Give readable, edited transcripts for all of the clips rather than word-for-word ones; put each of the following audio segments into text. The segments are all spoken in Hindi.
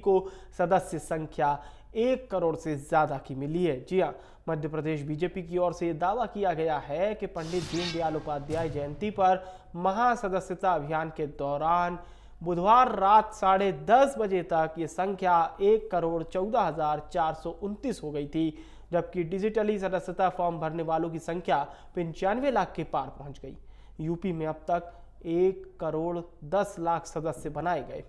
को सदस्य संख्या 1 करोड़ से ज्यादा की मिली है। जी हां, मध्य प्रदेश बीजेपी की ओर से दावा किया गया है कि पंडित दीनदयाल उपाध्याय जयंती पर महासदस्यता अभियान के दौरान बुधवार रात 10:30 बजे तक ये संख्या 1,14,429 हो गई थी, जबकि डिजिटली सदस्यता फॉर्म भरने वालों की संख्या 95 लाख के पार पहुंच गई। यूपी में अब तक 1,10,00,000 सदस्य बनाए गए।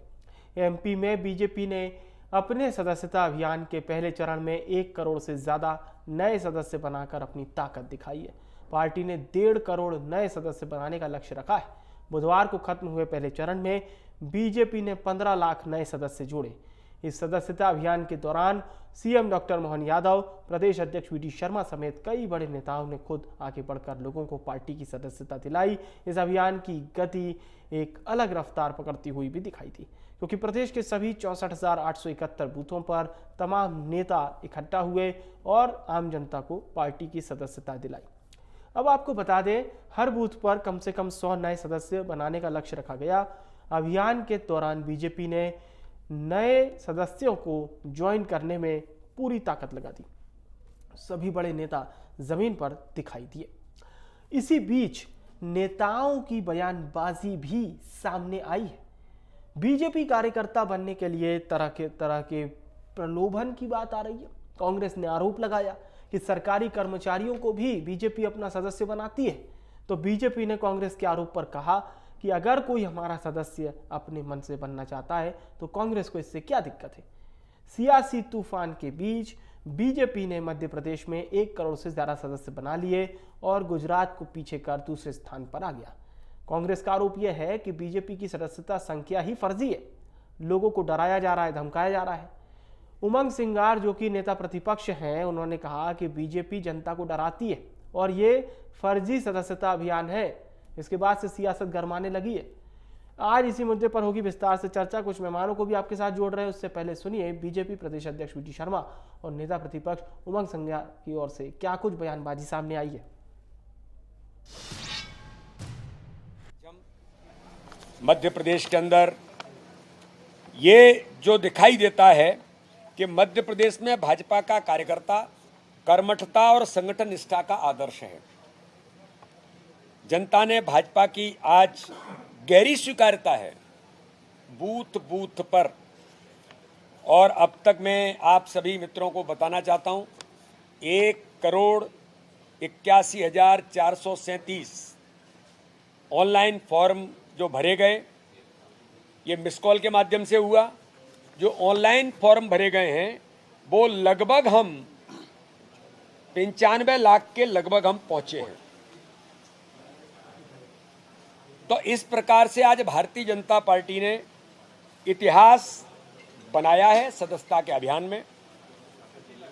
एमपी में बीजेपी ने अपने सदस्यता अभियान के पहले चरण में 1 करोड़ से ज्यादा नए सदस्य बनाकर अपनी ताकत दिखाई है। पार्टी ने 1.5 करोड़ नए सदस्य बनाने का लक्ष्य रखा है। बुधवार को खत्म हुए पहले चरण में बीजेपी ने 15 लाख नए सदस्य जोड़े। इस सदस्यता अभियान के दौरान सीएम डॉक्टर मोहन यादव, प्रदेश अध्यक्ष वीडी शर्मा समेत कई बड़े नेताओं ने खुद आगे बढ़कर लोगों को पार्टी की सदस्यता दिलाई। इस अभियान की गति एक अलग रफ्तार पकड़ती हुई भी दिखाई थी, क्योंकि प्रदेश के सभी 64,871 बूथों पर तमाम नेता इकट्ठा हुए और आम जनता को पार्टी की सदस्यता दिलाई। अब आपको बता दें, हर बूथ पर कम से कम 100 नए सदस्य बनाने का लक्ष्य रखा गया। अभियान के दौरान बीजेपी ने नए सदस्यों को ज्वाइन करने में पूरी ताकत लगा दी। सभी बड़े नेता जमीन पर दिखाई दिए। इसी बीच नेताओं की बयानबाजी भी सामने आई है। बीजेपी कार्यकर्ता बनने के लिए तरह के प्रलोभन की बात आ रही है। कांग्रेस ने आरोप लगाया कि सरकारी कर्मचारियों को भी बीजेपी अपना सदस्य बनाती है, तो बीजेपी ने कांग्रेस के आरोप पर कहा कि अगर कोई हमारा सदस्य अपने मन से बनना चाहता है तो कांग्रेस को इससे क्या दिक्कत है। सियासी तूफान के बीच बीजेपी ने मध्य प्रदेश में 1 करोड़ से ज्यादा सदस्य बना लिए और गुजरात को पीछे कर दूसरे स्थान पर आ गया। कांग्रेस का आरोप यह है कि बीजेपी की सदस्यता संख्या ही फर्जी है, लोगों को डराया जा रहा है, धमकाया जा रहा है। उमंग सिंगार, जो कि नेता प्रतिपक्ष हैं, उन्होंने कहा कि बीजेपी जनता को डराती है और ये फर्जी सदस्यता अभियान है। इसके बाद से सियासत गरमाने लगी है। आज इसी मुद्दे पर होगी विस्तार से चर्चा। कुछ मेहमानों को भी आपके साथ जोड़ रहे हैं, उससे पहले सुनिए बीजेपी प्रदेश अध्यक्ष वीडी शर्मा और नेता प्रतिपक्ष उमंग सिंगार की ओर से क्या कुछ बयानबाजी सामने आई है। मध्य प्रदेश के अंदर ये जो दिखाई देता है कि मध्य प्रदेश में भाजपा का कार्यकर्ता कर्मठता और संगठन निष्ठा का आदर्श है। जनता ने भाजपा की आज गहरी स्वीकार्यता है बूथ बूथ पर। और अब तक मैं आप सभी मित्रों को बताना चाहता हूं, 1,81,437 ऑनलाइन फॉर्म जो भरे गए, ये मिस कॉल के माध्यम से हुआ। जो ऑनलाइन फॉर्म भरे गए हैं वो लगभग हम 95 लाख के लगभग हम पहुंचे हैं। तो इस प्रकार से आज भारतीय जनता पार्टी ने इतिहास बनाया है सदस्यता के अभियान में।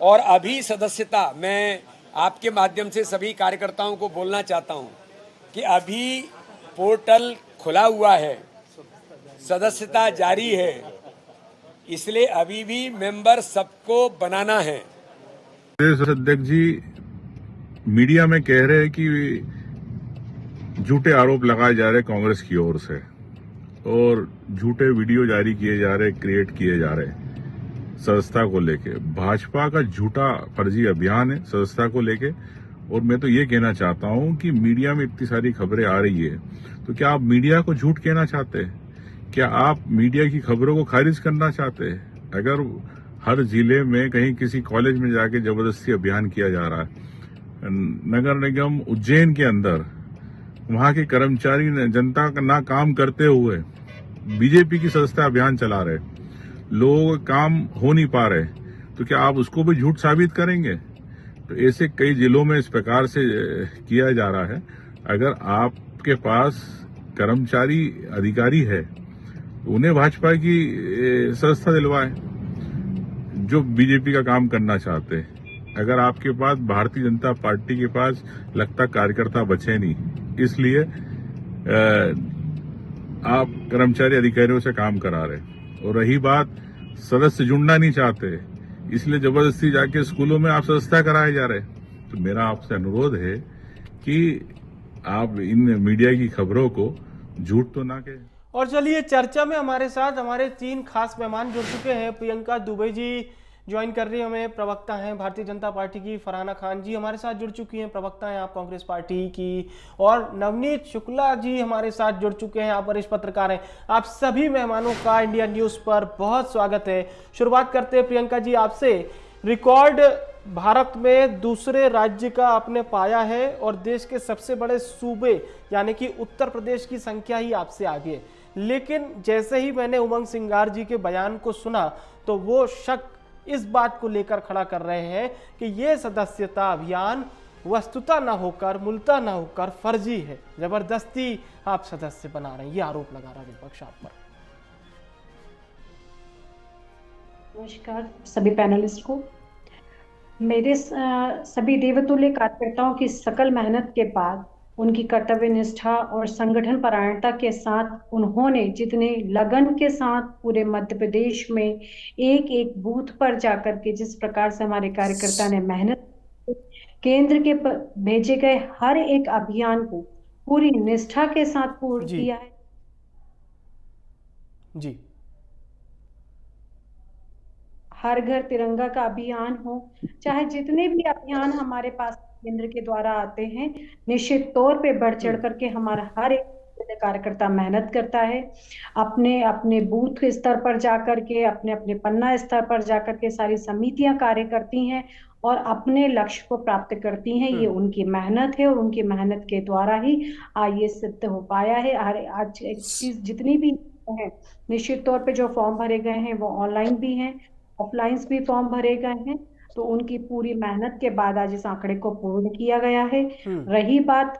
और अभी सदस्यता, मैं आपके माध्यम से सभी कार्यकर्ताओं को बोलना चाहता हूं कि अभी पोर्टल खुला हुआ है, सदस्यता जारी है, इसलिए अभी भी मेंबर सबको बनाना है। प्रदेश अध्यक्ष जी मीडिया में कह रहे हैं कि झूठे आरोप लगाए जा रहे कांग्रेस की ओर से और झूठे वीडियो जारी किए जा रहे, क्रिएट किए जा रहे सदस्यता को लेके। भाजपा का झूठा फर्जी अभियान है सदस्यता को लेके। और मैं तो ये कहना चाहता हूं कि मीडिया में इतनी सारी खबरें आ रही है, तो क्या आप मीडिया को झूठ कहना चाहते हैं? क्या आप मीडिया की खबरों को खारिज करना चाहते हैं? अगर हर जिले में कहीं किसी कॉलेज में जाके जबरदस्ती अभियान किया जा रहा है, नगर निगम उज्जैन के अंदर वहां के कर्मचारी जनता का ना काम करते हुए बीजेपी की सदस्यता अभियान चला रहे, लोगों का काम हो नहीं पा रहे, तो क्या आप उसको भी झूठ साबित करेंगे? तो ऐसे कई जिलों में इस प्रकार से किया जा रहा है। अगर आपके पास कर्मचारी अधिकारी है, उन्हें भाजपा की सदस्यता दिलवाए जो बीजेपी का काम करना चाहते हैं। अगर आपके पास भारतीय जनता पार्टी के पास लगता कार्यकर्ता बचे नहीं, इसलिए आप कर्मचारी अधिकारियों से काम करा रहे। और रही बात सदस्य जुड़ना नहीं चाहते, इसलिए जबरदस्ती जाके स्कूलों में आप सदस्यता कराए जा रहे। तो मेरा आपसे अनुरोध है कि आप इन मीडिया की खबरों को झूठ तो ना कहें। और चलिए चर्चा में हमारे साथ हमारे 3 खास मेहमान जुड़ चुके हैं। प्रियंका दुबे जी ज्वाइन कर रही है हमें, प्रवक्ता हैं भारतीय जनता पार्टी की। फरहाना खान जी हमारे साथ जुड़ चुकी हैं, प्रवक्ता हैं आप कांग्रेस पार्टी की। और नवनीत शुक्ला जी हमारे साथ जुड़ चुके हैं, आप वरिष्ठ पत्रकार हैं। आप सभी मेहमानों का इंडिया न्यूज पर बहुत स्वागत है। शुरुआत करते हैं प्रियंका जी आपसे। रिकॉर्ड भारत में दूसरे राज्य का आपने पाया है और देश के सबसे बड़े सूबे यानी कि उत्तर प्रदेश की संख्या ही आपसे आगे है। लेकिन जैसे ही मैंने उमंग सिंघार जी के बयान को सुना तो वो शक इस बात को लेकर खड़ा कर रहे हैं कि ये सदस्यता अभियान वस्तुता ना होकर, मूलतः ना होकर फर्जी है, जबरदस्ती आप सदस्य बना रहे हैं। ये आरोप लगा रहा है विपक्ष आप पर। नमस्कार सभी पैनलिस्ट को। मेरे सभी देवतुल्य कार्यकर्ताओं की सकल मेहनत के बाद उनकी कर्तव्य निष्ठा और संगठन परायणता के साथ उन्होंने जितने लगन के साथ पूरे मध्य प्रदेश में एक एक बूथ पर जाकर के जिस प्रकार से हमारे कार्यकर्ता ने मेहनत केंद्र के भेजे गए हर एक अभियान को पूरी निष्ठा के साथ पूर्ण किया है। जी, हर घर तिरंगा का अभियान हो, चाहे जितने भी अभियान हमारे पास केंद्र के द्वारा आते हैं, निश्चित तौर पे बढ़ चढ़ करके हमारा हर एक कार्यकर्ता मेहनत करता है। अपने अपने बूथ स्तर पर जाकर के, अपने अपने पन्ना स्तर पर जाकर के सारी समितियां कार्य करती हैं और अपने लक्ष्य को प्राप्त करती हैं। ये उनकी मेहनत है और उनकी मेहनत के द्वारा ही ये सिद्ध हो पाया है। आज जितनी भी है, निश्चित तौर पे जो फॉर्म भरे गए हैं वो ऑनलाइन भी हैं, ऑफलाइन भी फॉर्म भरे गए हैं, तो उनकी पूरी मेहनत के बाद आज इस आंकड़े को पूर्ण किया गया है। रही बात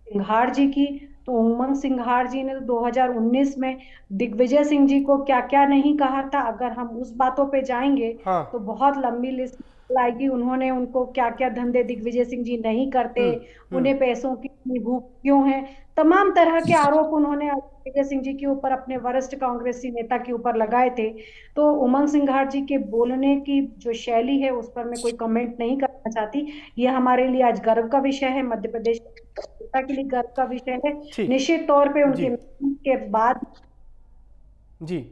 सिंघार जी की, तो उमंग सिंघार जी ने 2019 में दिग्विजय सिंह जी को क्या क्या नहीं कहा था। अगर हम उस बातों पे जाएंगे तो बहुत लंबी लिस्ट लाएगी। उन्होंने उनको क्या क्या धंधे दिग्विजय सिंह जी नहीं करते, उन्हें पैसों की भूख क्यों है, तमाम तरह के आरोप उन्होंने दिग्विजय सिंह जी के ऊपर, अपने वरिष्ठ कांग्रेसी नेता के ऊपर लगाए थे। तो उमंग सिंघार जी के बोलने की जो शैली है उस पर मैं कोई कमेंट नहीं करना चाहती। ये हमारे लिए आज गर्व का विषय है, मध्य प्रदेश के लिए गर्व का विषय है। निश्चित तौर पे उनके के बाद जी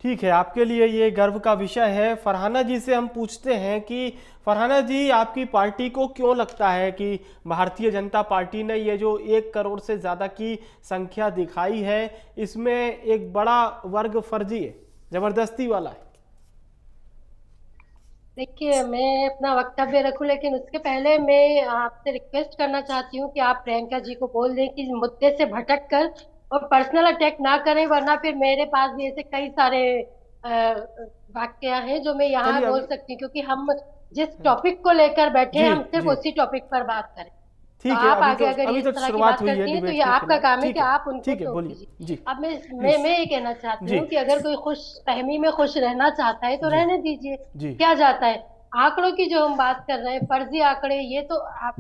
ठीक है, आपके लिए ये गर्व का विषय है। फरहाना जी से हम पूछते हैं कि फरहाना जी, आपकी पार्टी को क्यों लगता है कि भारतीय जनता पार्टी ने ये जो 1 करोड़ से ज्यादा की संख्या दिखाई है, इसमें एक बड़ा वर्ग फर्जी है, जबरदस्ती वाला है? देखिए, मैं अपना वक्तव्य रखूं, लेकिन उसके पहले मैं आपसे रिक्वेस्ट करना चाहती हूँ कि आप प्रियंका जी को बोल दें कि मुद्दे से भटक कर और पर्सनल अटैक ना करें, वरना फिर मेरे पास भी ऐसे कई सारे वाक्य हैं जो मैं यहाँ बोल सकती हूँ, क्योंकि हम जिस टॉपिक को लेकर बैठे हैं हम सिर्फ उसी टॉपिक पर बात करें। ठीक है, आप आगे अगर इस तरह की बात करती हैं तो ये आपका काम है कि आप उनको टोक दीजिए। अब मैं ये कहना चाहती हूँ कि अगर कोई खुश फहमी में खुश रहना चाहता है तो रहने दीजिए, क्या जाता है। आंकड़ों की जो हम बात कर रहे हैं, फर्जी आंकड़े, ये तो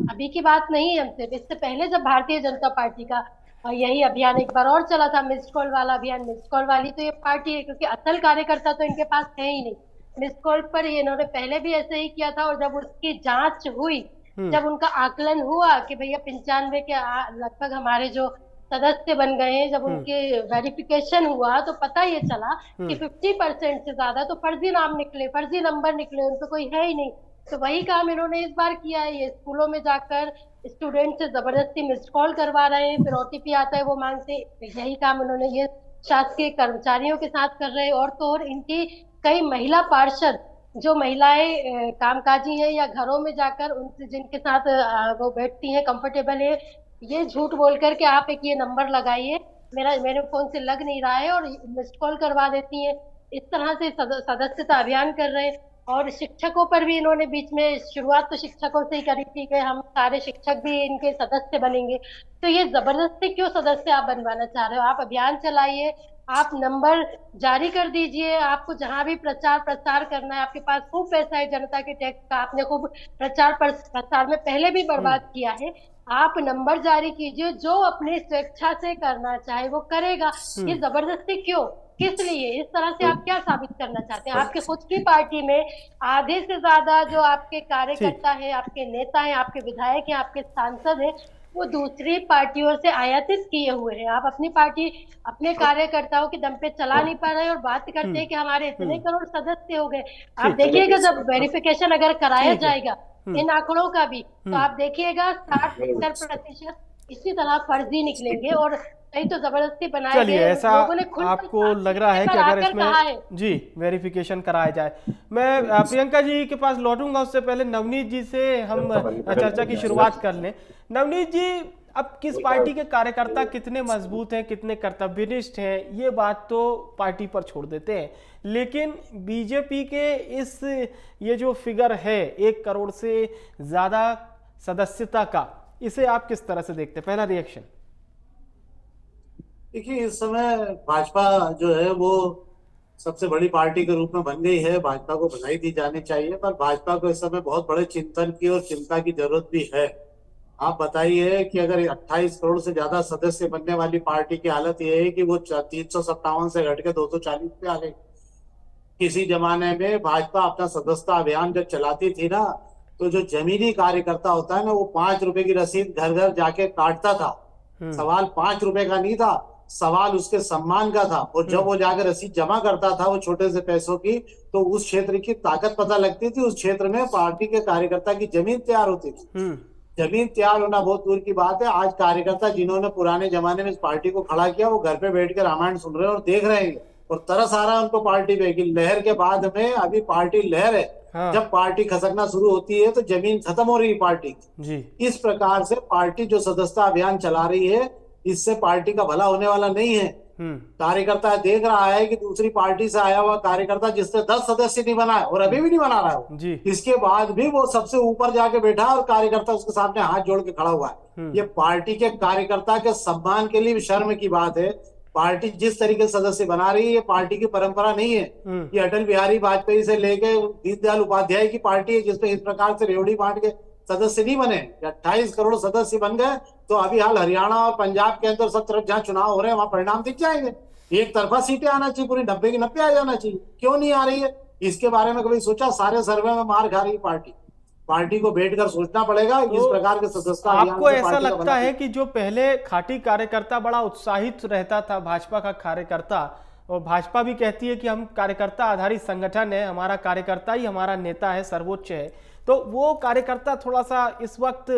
अभी की बात नहीं है। हमसे इससे पहले जब भारतीय जनता पार्टी का यही अभियान एक बार और चला था, मिस्ड कॉल वाला अभियान, मिस्ड कॉल वाली तो ये पार्टी है, क्योंकि असल कार्यकर्ता तो इनके पास है ही नहीं। मिस्ड कॉल पर इन्होंने पहले भी ऐसे ही किया था, और जब उसकी जांच हुई, जब उनका आकलन हुआ कि भैया 95 के लगभग हमारे जो सदस्य बन गए हैं, जब उनके वेरिफिकेशन हुआ तो पता ये चला कि 50% से ज्यादा तो फर्जी नाम निकले, फर्जी नंबर निकले, उन पे कोई है ही नहीं। तो वही काम इन्होंने इस बार किया है। ये स्कूलों में जाकर स्टूडेंट से जबरदस्ती मिस्ड कॉल करवा रहे हैं, फिर ओटीपी आता है वो मांगते। यही काम इन्होंने ये शासकीय कर्मचारियों के साथ कर रहे हैं। और तो और इनकी कई महिला पार्षद, जो महिलाएं कामकाजी हैं या घरों में जाकर उनसे जिनके साथ वो बैठती हैं, कंफर्टेबल है, ये झूठ बोल करके आप एक ये नंबर लगाइए, मेरे फोन से लग नहीं रहा है, और मिस्ड कॉल करवा देती हैं। इस तरह से सदस्यता अभियान कर रहे हैं। और शिक्षकों पर भी इन्होंने बीच में शुरुआत तो शिक्षकों से ही करी थी कि हम सारे शिक्षक भी इनके सदस्य बनेंगे। तो ये जबरदस्ती क्यों सदस्य आप बनवाना चाह रहे हो? आप अभियान चलाइए, आप नंबर जारी कर दीजिए। आपको जहां भी प्रचार प्रसार करना है, आपके पास खूब पैसा है जनता के टैक्स का, आपने खूब प्रचार प्रसार में पहले भी बर्बाद किया है। आप नंबर जारी कीजिए, जो अपनी स्वेच्छा से करना चाहे वो करेगा। ये जबरदस्ती क्यों, किस लिए? इस तरह से आप क्या साबित करना चाहते हैं? आपके खुद की पार्टी में आधे से ज्यादा जो आपके कार्यकर्ता हैं, आपके नेता हैं, आपके विधायक हैं, आपके सांसद हैं, वो दूसरी पार्टियों से आयातित किए हुए हैं। आप अपनी पार्टी अपने कार्यकर्ताओं के दम पे चला नहीं पा रहे और बात करते हैं कि हमारे इतने करोड़ सदस्य हो गए। आप देखिएगा जब वेरिफिकेशन अगर कराया जाएगा इन आंकड़ों का भी, तो आप देखिएगा 60-70% इसी तरह फर्जी निकलेंगे और नहीं तो जबरदस्ती बनाए चलिए गए। ऐसा आपको लग रहा है कि अगर इसमें जी वेरिफिकेशन कराया जाए। मैं प्रियंका जी के पास लौटूंगा, उससे पहले नवनीत जी से हम चर्चा की शुरुआत कर लें। नवनीत जी, अब किस पार्टी के कार्यकर्ता कितने मजबूत हैं, कितने कर्तव्यनिष्ठ हैं, ये बात तो पार्टी पर छोड़ देते हैं, लेकिन बीजेपी के इस ये जो फिगर है 1 करोड़ से ज्यादा सदस्यता का, इसे आप किस तरह से देखते हैं? पहला रिएक्शन। देखिए, इस समय भाजपा जो है वो सबसे बड़ी पार्टी के रूप में बन गई है। भाजपा को बधाई दी जानी चाहिए, पर भाजपा को इस समय बहुत बड़े चिंतन की और चिंता की जरूरत भी है। आप बताइए कि अगर 28 करोड़ से ज्यादा सदस्य बनने वाली पार्टी की हालत यह है कि वो 357 से घट के 240 पे आ गई। किसी जमाने में भाजपा अपना सदस्यता अभियान जब चलाती थी ना, तो जो जमीनी कार्यकर्ता होता है ना, वो 5 रुपए की रसीद घर घर जाके काटता था। सवाल 5 रुपए का नहीं था, सवाल उसके सम्मान का था। और जब वो जाकर रसीद जमा करता था वो छोटे से पैसों की, तो उस क्षेत्र की ताकत पता लगती थी। उस क्षेत्र में पार्टी के कार्यकर्ता की जमीन तैयार होती थी। जमीन तैयार होना बहुत दूर की बात है। आज कार्यकर्ता जिन्होंने पुराने जमाने में इस पार्टी को खड़ा किया, वो घर पे बैठ के रामायण सुन रहे हैं और देख रहे हैं, और तरस आ रहा है उनको पार्टी पे कि लहर के बाद में अभी पार्टी लहर है। हाँ। जब पार्टी खसकना शुरू होती है तो जमीन खत्म हो रही है पार्टी जी। इस प्रकार से पार्टी जो सदस्यता अभियान चला रही है, इससे पार्टी का भला होने वाला नहीं है। कार्यकर्ता देख रहा है कि दूसरी पार्टी से आया हुआ कार्यकर्ता जिससे 10 सदस्य नहीं बना है और अभी भी नहीं बना रहा है, इसके बाद भी वो सबसे ऊपर जाके बैठा और कार्यकर्ता उसके सामने हाथ जोड़ के खड़ा हुआ है। ये पार्टी के कार्यकर्ता के सम्मान के लिए शर्म की बात है। पार्टी जिस तरीके से सदस्य बना रही है, ये पार्टी की परंपरा नहीं है। ये अटल बिहारी वाजपेयी से लेके दीनदयाल उपाध्याय की पार्टी है, जिसमें इस प्रकार से रेवड़ी बांट के सदस्य नहीं बने। 28 करोड़ सदस्य बन गए तो अभी हाल हरियाणा और पंजाब के अंदर सब तरफ जहां चुनाव हो रहे हैं वहां परिणाम दिख जाएंगे। एक तरफा सीटें आना चाहिए, पूरी 90 की 90 आ जाना चाहिए। क्यों नहीं आ रही है, इसके बारे में कभी सोचा? सारे सर्वे में मार खा रही पार्टी। पार्टी को बैठकर सोचना पड़ेगा इस प्रकार के सदस्यता। आपको ऐसा लगता है कि जो पहले खाटी कार्यकर्ता बड़ा उत्साहित रहता था, भाजपा का कार्यकर्ता, और भाजपा भी कहती है कि हम कार्यकर्ता आधारित संगठन है, हमारा कार्यकर्ता ही हमारा नेता है, सर्वोच्च है, तो वो कार्यकर्ता थोड़ा सा इस वक्त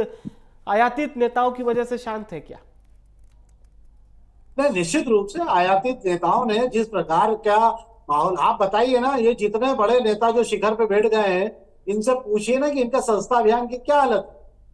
आयातित नेताओं की वजह से शांत है क्या? नहीं, निश्चित रूप से आयातित नेताओं ने जिस प्रकार का माहौल, आप बताइए ना, ये जितने बड़े नेता जो शिखर पे बैठ गए हैं, इनसे पूछिए ना कि इनका सदस्यता अभियान की क्या हालत।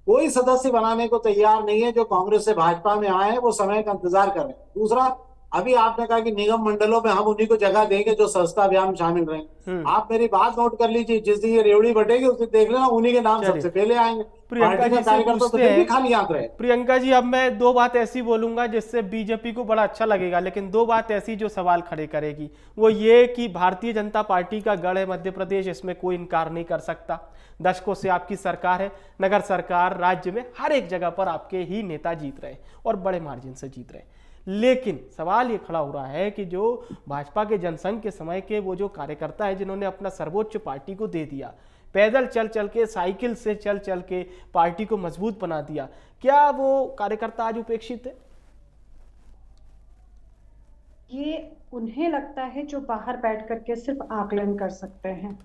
कोई सदस्य बनाने को तैयार नहीं है। जो कांग्रेस से भाजपा में आए हैं वो समय का इंतजार कर रहे हैं। दूसरा, अभी आपने कहा कि निगम मंडलों में हम उन्हीं को जगह देंगे जो सदस्यता अभियान में शामिल रहे। आप मेरी बात नोट कर लीजिए, जिस दिन ये रेवड़ी बटेगी उस दिन देख लेना उन्हीं के नाम सबसे पहले आएंगे। प्रियंका जी से पूछते हैं। खाली आंक रहे। प्रियंका जी, अब मैं 2 बात ऐसी बोलूंगा जिससे बीजेपी को बड़ा अच्छा लगेगा, लेकिन 2 बात ऐसी जो सवाल खड़े करेगी, वो ये कि भारतीय जनता पार्टी का गढ़ है मध्य प्रदेश, इसमें कोई इनकार नहीं कर सकता। दशकों से आपकी सरकार है, नगर सरकार, राज्य में हर एक जगह पर आपके ही नेता जीत रहे और बड़े मार्जिन से जीत रहे। लेकिन सवाल ये खड़ा हो रहा है कि जो भाजपा के जनसंघ के समय के वो जो कार्यकर्ता है जिन्होंने अपना सर्वोच्च पार्टी को दे दिया, पैदल चल चल के, साइकिल से चल चल के पार्टी को मजबूत बना दिया, क्या वो कार्यकर्ता आज उपेक्षित है? ये उन्हें लगता है जो बाहर बैठ करके सिर्फ आकलन कर सकते हैं।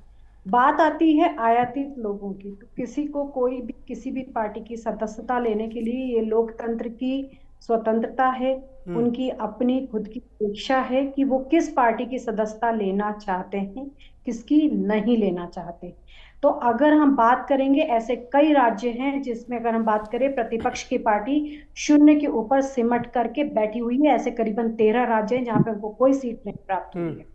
बात आती है आयातित लोगों की, तो किसी को कोई भी किसी भी पार्टी की सदस्यता लेने के लिए ये लोकतंत्र की स्वतंत्रता है, उनकी अपनी खुद की इच्छा है कि वो किस पार्टी की सदस्यता लेना चाहते हैं, किसकी नहीं लेना चाहते। तो अगर हम बात करेंगे, ऐसे कई राज्य हैं जिसमें अगर हम बात करें प्रतिपक्ष की पार्टी 0 के ऊपर सिमट करके बैठी हुई है। ऐसे करीबन 13 राज्य हैं जहां पे उनको कोई सीट नहीं प्राप्त हुई है।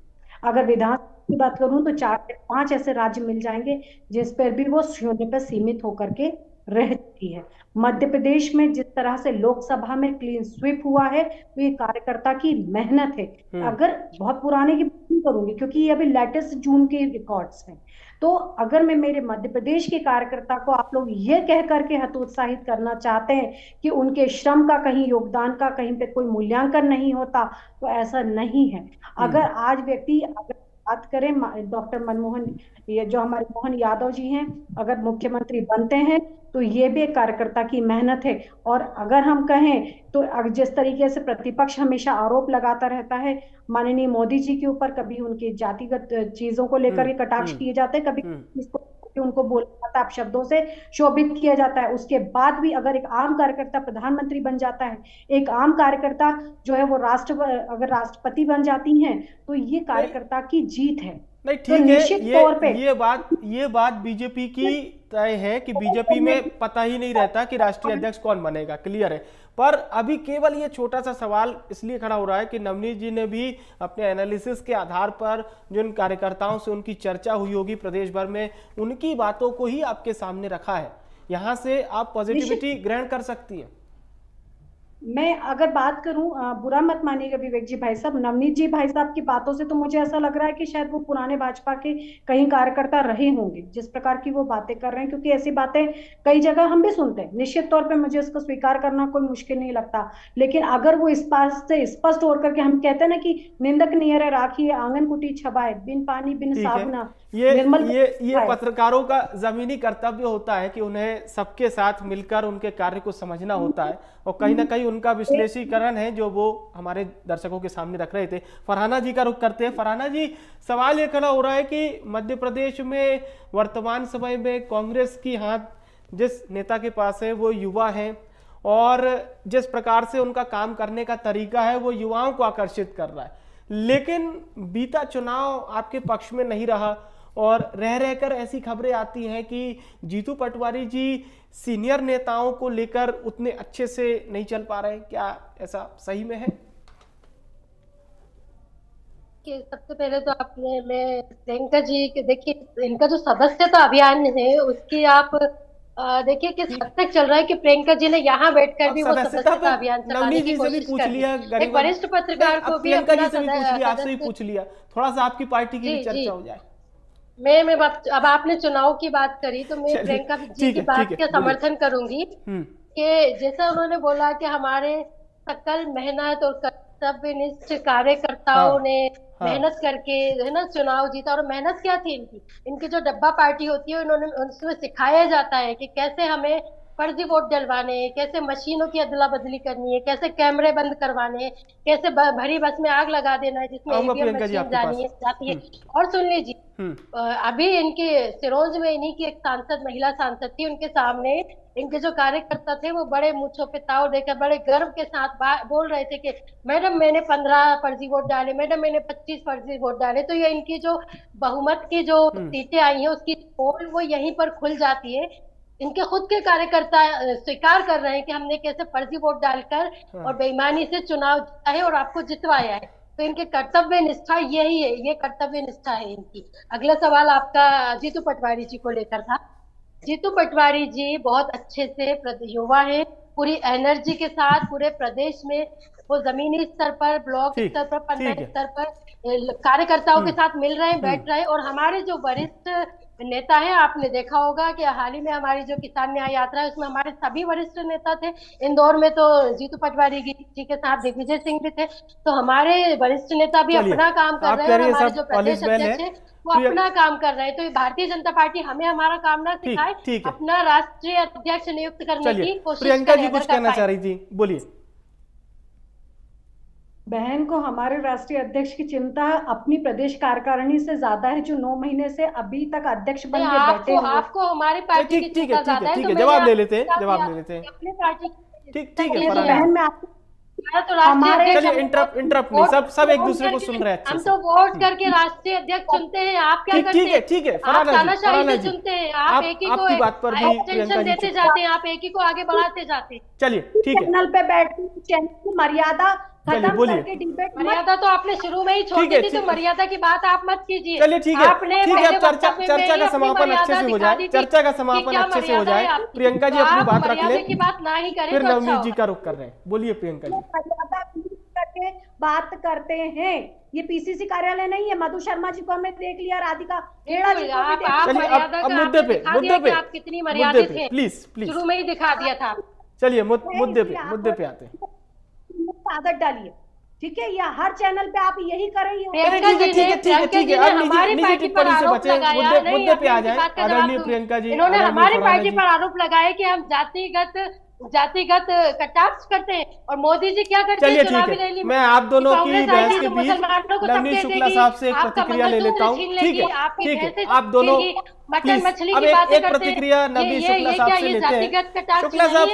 अगर विधानसभा की बात करूं तो 4 से 5 ऐसे राज्य मिल जाएंगे जिस पर भी वो 0 पर सीमित होकर के रह चुकी है। मध्य प्रदेश में जिस तरह से लोकसभा में क्लीन स्वीप हुआ है, तो ये कार्यकर्ता की मेहनत है। अगर बहुत पुराने की बात नहीं करूंगी क्योंकि ये अभी लेटेस्ट जून के रिकॉर्ड्स हैं, तो अगर मैं मेरे मध्य प्रदेश के कार्यकर्ता को आप लोग ये कह करके हतोत्साहित करना चाहते हैं कि उनके श्रम का, कहीं योगदान का कहीं पे कोई मूल्यांकन नहीं होता, तो ऐसा नहीं है। अगर आज व्यक्ति बात करें, डॉक्टर मनमोहन, ये जो हमारे मोहन यादव जी हैं, अगर मुख्यमंत्री बनते हैं तो ये भी एक कार्यकर्ता की मेहनत है। और अगर हम कहें तो जिस तरीके से प्रतिपक्ष हमेशा आरोप लगाता रहता है माननीय मोदी जी के ऊपर, कभी उनकी जातिगत चीजों को लेकर ही कटाक्ष किए जाते हैं, कभी इसको उनको बोला जाता है, शब्दों से शोभित किया जाता है, उसके बाद भी अगर एक आम कार्यकर्ता प्रधानमंत्री बन जाता है, एक आम कार्यकर्ता जो है वो अगर राष्ट्रपति बन जाती हैं, तो ये कार्यकर्ता की जीत है। नहीं ठीक है, ये बात बीजेपी की तय है कि बीजेपी में पता ही नहीं रहता कि राष्ट्रीय अध्यक्ष कौन बनेगा, क्लियर है। पर अभी केवल ये छोटा सा सवाल इसलिए खड़ा हो रहा है कि नवनीत जी ने भी अपने एनालिसिस के आधार पर जिन कार्यकर्ताओं से उनकी चर्चा हुई होगी प्रदेश भर में, उनकी बातों को ही आपके सामने रखा है। यहां से आप पॉजिटिविटी ग्रहण कर सकती है। मैं अगर बात करूं, बुरा मत मानिएगा विवेक जी भाई साहब, नवनीत जी भाई साहब की बातों से तो मुझे ऐसा लग रहा है कि शायद वो पुराने भाजपा के कई कार्यकर्ता रहे होंगे, जिस प्रकार की वो बातें कर रहे हैं, क्योंकि ऐसी बातें कई जगह हम भी सुनते हैं। निश्चित तौर पे मुझे इसको स्वीकार करना कोई मुश्किल नहीं लगता, लेकिन अगर वो इस बात से स्पष्ट होकर के, हम कहते हैं ना कि निंदक नियर राखी आंगन कुटी छबाए, बिन पानी बिन साबुना, ये पत्रकारों का जमीनी कर्तव्य होता है कि उन्हें सबके साथ मिलकर उनके कार्य को समझना होता है, और कहीं ना कहीं उनका विश्लेषीकरण है जो वो हमारे दर्शकों के सामने रख रहे थे। फरहाना जी का रुख करते हैं। फरहाना जी, सवाल ये खड़ा हो रहा है कि मध्य प्रदेश में वर्तमान समय में कांग्रेस की हाथ जिस नेता के पास है वो युवा है, और जिस प्रकार से उनका काम करने का तरीका है वो युवाओं को आकर्षित कर रहा है, लेकिन बीता चुनाव आपके पक्ष में नहीं रहा, और रह रहकर ऐसी खबरें आती हैं कि जीतू पटवारी जी सीनियर नेताओं को लेकर उतने अच्छे से नहीं चल पा रहे। क्या ऐसा सही में है? कि सबसे पहले तो मैं प्रियंका जी के, देखिए इनका जो सदस्यता अभियान है उसकी आप देखिए किस हद तक चल रहा है कि प्रियंका जी ने यहाँ बैठकर भी वो सदस्यता अभियान चलाने की कोशिश कर रही है। एक वरिष्ठ पत्रकार को भी आपसे ही पूछ लिया, थोड़ा सा आपकी पार्टी की भी चर्चा हो जाए। मैं अब आपने चुनाव की बात करी तो मैं प्रियंका जी की बात का समर्थन करूंगी कि जैसा उन्होंने बोला कि हमारे सकल मेहनत और कर्तव्यनिष्ठ कार्यकर्ताओं ने मेहनत करके है ना चुनाव जीता। और मेहनत क्या थी इनकी जो डब्बा पार्टी होती है, उन्होंने उसमें सिखाया जाता है कि कैसे हमें फर्जी वोट डलवाने, कैसे मशीनों की अदला बदली करनी है, कैसे कैमरे बंद करवाने, कैसे भरी बस में आग लगा देना है जिसमें ईवीएम मशीन जाती है। और सुन लीजिए, अभी इनके सिरोंज में इन्हीं की एक सांसद, महिला सांसद थी, उनके सामने इनके जो कार्यकर्ता थे वो बड़े मूंछों पे ताव देकर बड़े गर्व के साथ बोल रहे थे कि मैडम मैंने 15 फर्जी वोट डाले, मैडम मैंने 25 फर्जी वोट डाले। तो ये इनकी जो बहुमत की जो सीटें आई हैं उसकी पोल वो यहीं पर खुल जाती है। इनके खुद के कार्यकर्ता स्वीकार कर रहे हैं कि हमने कैसे फर्जी वोट डालकर और बेईमानी से चुनाव जीता है और आपको जितवाया है। तो इनके कर्तव्य निष्ठा यही है, ये कर्तव्य निष्ठा है इनकी। अगला सवाल आपका जीतू पटवारी जी को लेकर था। जीतू पटवारी जी बहुत अच्छे से युवा है, पूरी एनर्जी के साथ पूरे प्रदेश में वो जमीनी स्तर पर, ब्लॉक स्तर पर, पंचायत स्तर पर कार्यकर्ताओं के साथ मिल रहे हैं, बैठ रहे हैं। और हमारे जो वरिष्ठ नेता है, आपने देखा होगा कि हाल ही में हमारी जो किसान न्याय यात्रा है उसमें हमारे सभी वरिष्ठ नेता थे। इंदौर में तो जीतू पटवारी जी के साथ दिग्विजय सिंह भी थे। तो हमारे वरिष्ठ नेता भी अपना काम कर रहे हैं, हमारे जो प्रदेश अध्यक्ष है वो अपना काम कर रहे हैं। तो भारतीय जनता पार्टी हमें हमारा काम ना सिखाए, अपना राष्ट्रीय अध्यक्ष नियुक्त करने की कोशिश। प्रियंका जी कुछ कहना चाह रही थी, बोलिए। बहन को हमारे राष्ट्रीय अध्यक्ष की चिंता अपनी प्रदेश कार्यकारिणी से ज्यादा है, जो 9 महीने से अभी तक अध्यक्ष बन के बैठे हैं। आपको हमारी पार्टी की चिंता ज्यादा है, तो जवाब ले लेते हैं अपनी पार्टी। ठीक है बहन, मैं आपको हमारे इंटरप्ट नहीं, सब एक दूसरे को सुन रहे हैं। हम तो वोट करके राष्ट्रीय अध्यक्ष चुनते हैं, आप क्या करते हैं? ठीक है, आप तानाशाही से चुनते हैं, आप एक ही को एक्सटेंशन देते जाते हैं, आप एक ही को आगे बढ़ाते जाते हैं। चलिए ठीक है, चैनल पे बैठने की मर्यादा खत्म करके डिबेट। मर्यादा तो आपने शुरू में ही छोड़ दी थी, तो मर्यादा की बात आप मत कीजिए। चलिए ठीक है, चर्चा का समापन अच्छे से हो जाए, चर्चा का समापन अच्छे से हो जाए। प्रियंका जी अपनी बात रख ले, की बात ना ही करें, फिर नवनीत जी का रुख कर रहे हैं। बोलिए प्रियंका जी। करके बात करते हैं, ये पीसीसी कार्यालय नहीं है। मधु शर्मा जी को हमने देख लिया, राधिका हेड़ा जी को भी देख लिया। अब मुद्दे पे आप कितनी मर्यादित हैं, प्लीज शुरू में ही दिखा दिया था। चलिए मुद्दे पे आते हैं। आदत डालिए, ठीक है, या हर चैनल पे आप यही कर रही हो। हमारी टिप्पणी से बचे, मुद्दे पे आ जाए। आदरणीय प्रियंका जी, इन्होंने हमारी पार्टी पर आरोप लगाया कि हम जातिगत कटाक्ष करते हैं, और मोदी जी क्या करते हैं चुनावी रैली में। मैं आप दोनों की बहस के बीच नवनीत शुक्ला साहब से एक प्रतिक्रिया ले लेता हूँ। ठीक है, आप दोनों अब एक प्रतिक्रिया नवनीत शुक्ला साहब से लेते हैं। शुक्ला साहब,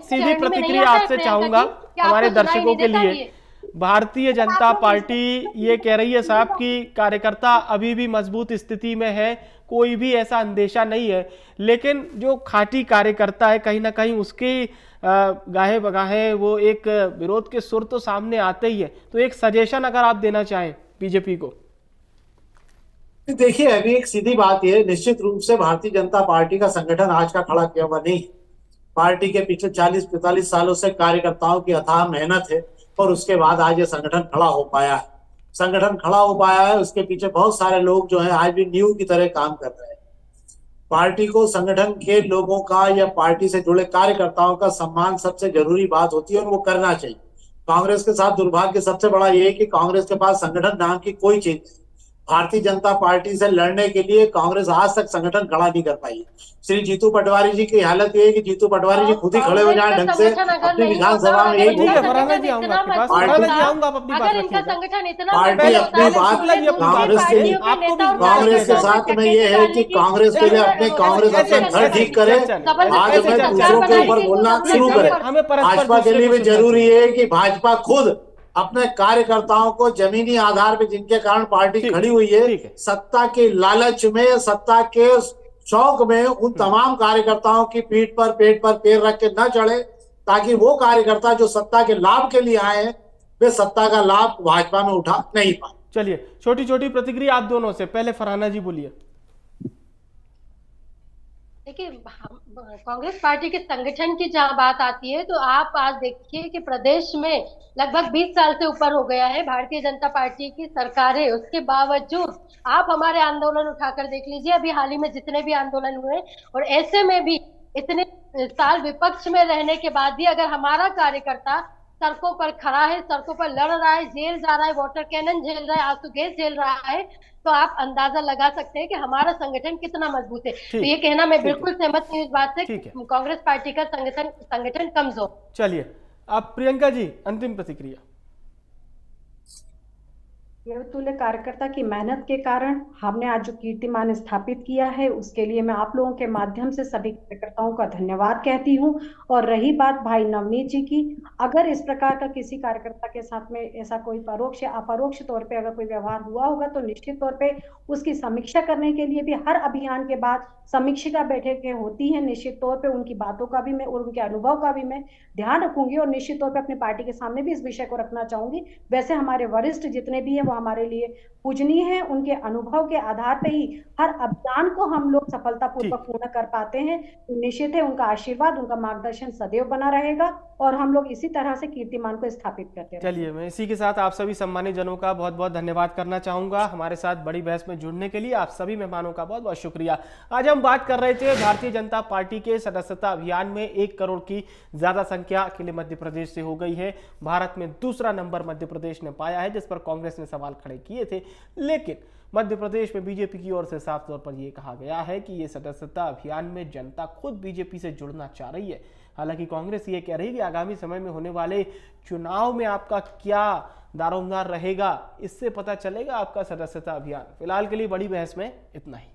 सीधी प्रतिक्रिया आपसे चाहूंगा हमारे दर्शकों के लिए। भारतीय जनता पार्टी ये कह रही है साहब कि कार्यकर्ता अभी भी मजबूत स्थिति में है, कोई भी ऐसा अंदेशा नहीं है, लेकिन जो खाटी कार्यकर्ता है कहीं ना कहीं उसके गाहे बगाहे वो एक विरोध के सुर तो सामने आते ही है। तो एक सजेशन अगर आप देना चाहें बीजेपी को। देखिए, अभी एक सीधी बात यह, निश्चित रूप से भारतीय जनता पार्टी का संगठन आज का खड़ा किया हुआ नहीं। पार्टी के पिछले 40-45 सालों से कार्यकर्ताओं की अथाह मेहनत है और उसके बाद आज ये संगठन खड़ा हो पाया है। संगठन खड़ा हो पाया है, उसके पीछे बहुत सारे लोग जो हैं आज भी नींव की तरह काम कर रहे हैं। पार्टी को, संगठन के लोगों का या पार्टी से जुड़े कार्यकर्ताओं का सम्मान सबसे जरूरी बात होती है और वो करना चाहिए। कांग्रेस के साथ दुर्भाग्य सबसे बड़ा ये है कि कांग्रेस के पास संगठन नाम की कोई चीज नहीं। भारतीय जनता पार्टी से लड़ने के लिए कांग्रेस आज तक संगठन खड़ा नहीं कर पाई। श्री जीतू पटवारी जी की हालत ये है कि जीतू पटवारी जी खुद ही खड़े हो जाए ढंग से अपनी विधानसभा में। यही पार्टी अपनी बात कांग्रेस के साथ में ये है कि कांग्रेस के लिए कांग्रेस अपने घर ठीक करे, आज में दूसरों के ऊपर बोलना शुरू करे। भाजपा के लिए भी जरूरी है कि भाजपा खुद अपने कार्यकर्ताओं को जमीनी आधार पे, जिनके कारण पार्टी खड़ी हुई है, सत्ता के लालच में, सत्ता के शौक में उन तमाम कार्यकर्ताओं की पीठ पर पेट पर पैर रख के न चढ़े, ताकि वो कार्यकर्ता जो सत्ता के लाभ के लिए आए हैं वे सत्ता का लाभ भाजपा में उठा नहीं पाए। चलिए, छोटी छोटी प्रतिक्रिया आप दोनों से। पहले फरहाना जी बोलिए। देखिए, कांग्रेस पार्टी के संगठन की जहां बात आती है तो आप आज देखिए कि प्रदेश में लगभग 20 साल से ऊपर हो गया है भारतीय जनता पार्टी की सरकार है। उसके बावजूद आप हमारे आंदोलन उठाकर देख लीजिए, अभी हाल ही में जितने भी आंदोलन हुए, और ऐसे में भी इतने साल विपक्ष में रहने के बाद भी अगर हमारा कार्यकर्ता सड़कों पर खड़ा है, सड़कों पर लड़ रहा है, जेल जा रहा है, वाटर कैनन झेल रहा है, आंसू गैस झेल रहा है, तो आप अंदाजा लगा सकते हैं कि हमारा संगठन कितना मजबूत है। तो ये कहना मैं बिल्कुल सहमत हूँ इस बात से कि कांग्रेस पार्टी का संगठन कमजोर। चलिए, अब प्रियंका जी अंतिम प्रतिक्रिया। तुल्य कार्यकर्ता की मेहनत के कारण हमने आज जो कीर्तिमान स्थापित किया है, उसके लिए मैं आप लोगों के माध्यम से सभी कार्यकर्ताओं का धन्यवाद कहती हूं। और रही बात भाई नवनीत जी की, अगर इस प्रकार का किसी कार्यकर्ता के साथ में ऐसा कोई परोक्ष या अपरोक्ष तौर पे अगर कोई व्यवहार हुआ होगा तो निश्चित तौर पे उसकी समीक्षा करने के लिए भी हर अभियान के बाद समीक्षा बैठकें होती हैं। निश्चित तौर पे उनकी बातों का भी मैं और उनके अनुभव का भी मैं ध्यान रखूंगी और निश्चित तौर पे अपनी पार्टी के सामने भी इस विषय को रखना चाहूंगी। वैसे हमारे वरिष्ठ जितने भी हैं वो हमारे लिए पूजनीय है, उनके अनुभव के आधार पे ही हर अभियान को हम लोग सफलतापूर्वक पूर्ण कर पाते हैं। निश्चित है उनका आशीर्वाद, उनका मार्गदर्शन सदैव बना रहेगा और हम लोग इसी तरह से कीर्तिमान को स्थापित करते रहेंगे। चलिए, मैं इसी के साथ आप सभी सम्मानित जनों का बहुत बहुत धन्यवाद करना चाहूंगा। हमारे साथ बड़ी बहस में जुड़ने के लिए आप सभी मेहमानों का बहुत बहुत शुक्रिया। आज हम बात कर रहे थे भारतीय जनता पार्टी के सदस्यता अभियान में 1 करोड़ की ज्यादा संख्या अकेले मध्य प्रदेश से हो गई है। भारत में दूसरा नंबर मध्य प्रदेश ने पाया है, जिस पर कांग्रेस ने सवाल खड़े किए थे। लेकिन मध्य प्रदेश में बीजेपी की ओर से साफ तौर पर यह कहा गया है कि ये सदस्यता अभियान में जनता खुद बीजेपी से जुड़ना चाह रही है। हालांकि कांग्रेस ये कह रही है कि आगामी समय में होने वाले चुनाव में आपका क्या दारोमदार रहेगा, इससे पता चलेगा आपका सदस्यता अभियान। फिलहाल के लिए बड़ी बहस में इतना ही।